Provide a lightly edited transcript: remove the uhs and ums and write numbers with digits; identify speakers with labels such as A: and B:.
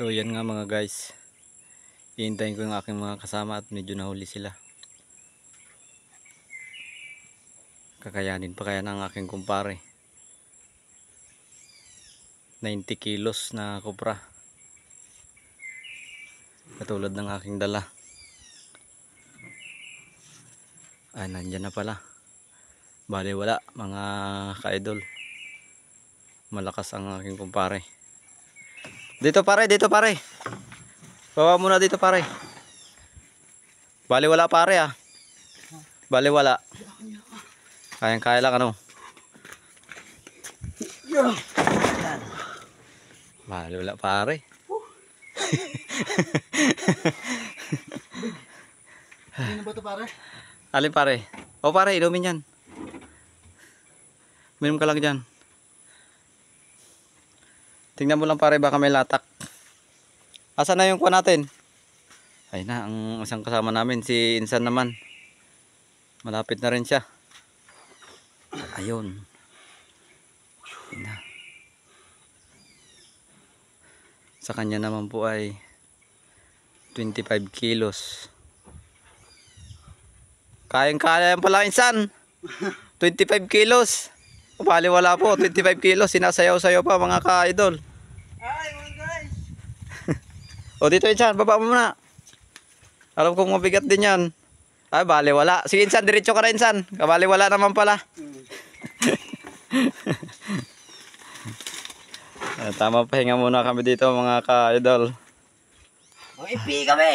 A: So yan nga mga guys, hihintayin ko yung aking mga kasama at medyo nahuli sila. Kakayanin pa kaya ng aking kumpare. 90 kilos na kopra, katulad ng aking dala. Nandyan na pala. Bali wala mga ka-idol, malakas ang aking kumpare. Dito pare, dito pare, bawa muna dito pare. Bali wala pare ah. Bali wala. Kayang kaya lang ano. Bali wala pare.
B: Ano ba ito pare?
A: Alin pare? O pare, inumin yan. Minom ka lang dyan. Tingnan mo lang pare, baka may latak. Asa na yung kuha natin? Ay na, ang isang kasama namin, si Insan naman. Malapit na rin siya. Ayun. Ayun na. Sa kanya naman po ay 25 kilos. Kayang-kaya yan pala Insan. 25 kilos. Bali wala po, 25 kilos. Sinasayaw-sayaw pa mga ka-idol.
B: Ay mga guys!
A: O dito Insan, baba mo muna. Alam kong mabigat din yan. Ay, bali wala. Sige Insan, diretso ka na Insan. Kabali wala naman pala. Tama, pahinga muna kami dito mga ka-idol.
B: Mga ipi kami!